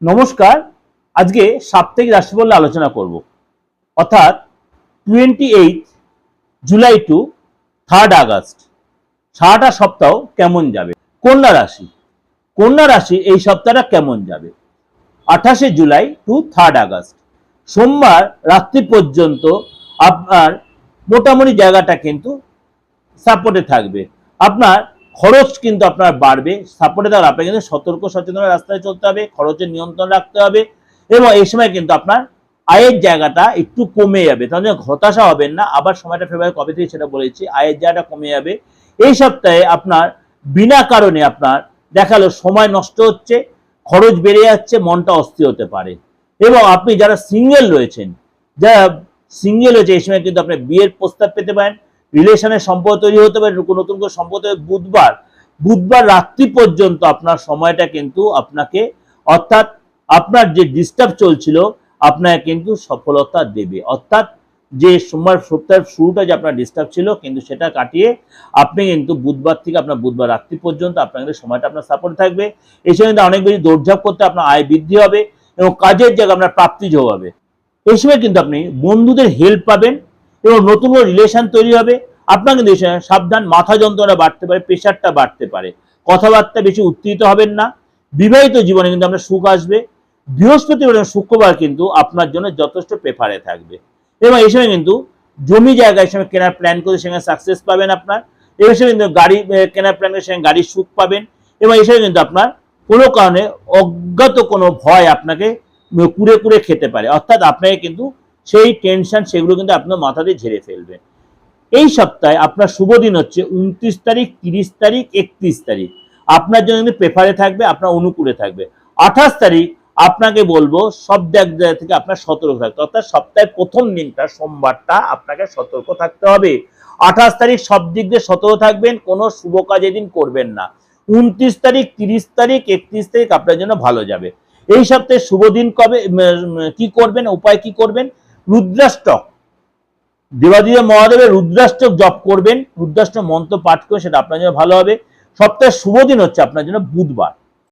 নমস্কার। আজকে সাপ্তাহিক রাশিফল আলোচনা করব, অর্থাৎ 28 জুলাই টু 3 আগস্ট সারাটা সপ্তাহ কেমন যাবে। কন্যা রাশি এই সপ্তাহটা কেমন যাবে 28 জুলাই টু 3 আগস্ট সোমবার রাত্রি পর্যন্ত আপনার মোটামুটি জায়গাটা কিন্তু সাপোর্টে থাকবে। আপনার খরচ কিন্তু আপনার বাড়বে, সাপোর্টে থাকলে আপনাকে কিন্তু সতর্ক সচেতনের রাস্তায় চলতে হবে, খরচের নিয়ন্ত্রণ রাখতে হবে এবং এই সময় কিন্তু আপনার আয়ের জায়গাটা একটু কমে যাবে। তার জন্য হতাশা হবেন না। আবার সময়টা ফেব্রুয়ারি কবে থেকে সেটা বলেছি, আয়ের জায়গাটা কমে যাবে। এই সপ্তাহে আপনার বিনা কারণে আপনার দেখালো সময় নষ্ট হচ্ছে, খরচ বেড়ে যাচ্ছে, মনটা অস্থির হতে পারে। এবং আপনি যারা সিঙ্গেল রয়েছেন এই সময় কিন্তু আপনি বিয়ের প্রস্তাব পেতে পারেন, রিলেশনের সম্পর্ক তৈরি হতে পারে, নতুন করে সম্পর্ক। বুধবার রাত্রি পর্যন্ত আপনার সময়টা কিন্তু আপনাকে, অর্থাৎ আপনার যে ডিস্টার্ব চলছিল আপনাকে কিন্তু সফলতা দেবে। অর্থাৎ যে সপ্তাহের শুরুটা যে আপনার ডিস্টার্ব ছিল কিন্তু সেটা কাটিয়ে আপনি কিন্তু বুধবার রাত্রি পর্যন্ত আপনার কিন্তু সময়টা আপনার সাপোর্ট থাকবে। এই সময় কিন্তু অনেক বেশি দৌড়ঝাঁপ করতে আপনার আয় বৃদ্ধি হবে এবং কাজের জায়গায় আপনার প্রাপ্তি যোগ হবে। এই সময় কিন্তু আপনি বন্ধুদের হেল্প পাবেন এবং নতুন করে রিলেশন তৈরি হবে। আপনার কিন্তু সাবধান, মাথা যন্ত্রণা বাড়তে পারে, প্রেশারটা বাড়তে পারে, কথাবার্তা বেশি উত্তেজিত হবেন না। বিবাহিত জীবনে কিন্তু আপনার সুখ আসবে। বৃহস্পতিবার এবং শুক্রবার কিন্তু আপনার জন্য যথেষ্ট প্রেফারে থাকবে এবং এই সময় কিন্তু জমি জায়গায় সময় কেনার প্ল্যান করে সেখানে সাকসেস পাবেন। আপনার এই সময় কিন্তু গাড়ি কেনার প্ল্যান করে সেখানে গাড়ির সুখ পাবেন এবং এই সময় কিন্তু আপনার কোনো কারণে অজ্ঞাত কোনো ভয় আপনাকে কুড়ে খেতে পারে। অর্থাৎ আপনাকে কিন্তু সেই টেনশন সেগুলো কিন্তু আপনার মাথা দিয়ে ঝেড়ে ফেলবেন। এই সপ্তাহে আপনার শুভ দিন হচ্ছে 29 তারিখ, 30 তারিখ, 31 তারিখ। আপনার জন্য কিন্তু প্রেফারে থাকবে, আপনার অনুকূলে থাকবে। 28 তারিখ আপনাকে বলবো সব জায়গা থেকে আপনার সতর্ক থাকতে, অর্থাৎ সপ্তাহের প্রথম দিনটা সোমবারটা আপনাকে সতর্ক থাকতে হবে। 28 তারিখ সব দিক দিয়ে সতর্ক থাকবেন, কোনো শুভ কাজ এদিন করবেন না। 29 তারিখ, 30 তারিখ, 31 তারিখ আপনার জন্য ভালো যাবে। এই সপ্তাহে শুভ দিন কবে, কি করবেন, উপায় কি করবেন? রুদ্রাষ্টক, দেবাদিদেব মহাদেবের রুদ্রাষ্টক জপ করবেন, রুদ্রাষ্টক মন্ত্র পাঠ করে, সেটা আপনার জন্য ভালো হবে। সপ্তাহের শুভ দিন হচ্ছে আপনার জন্য বুধবার।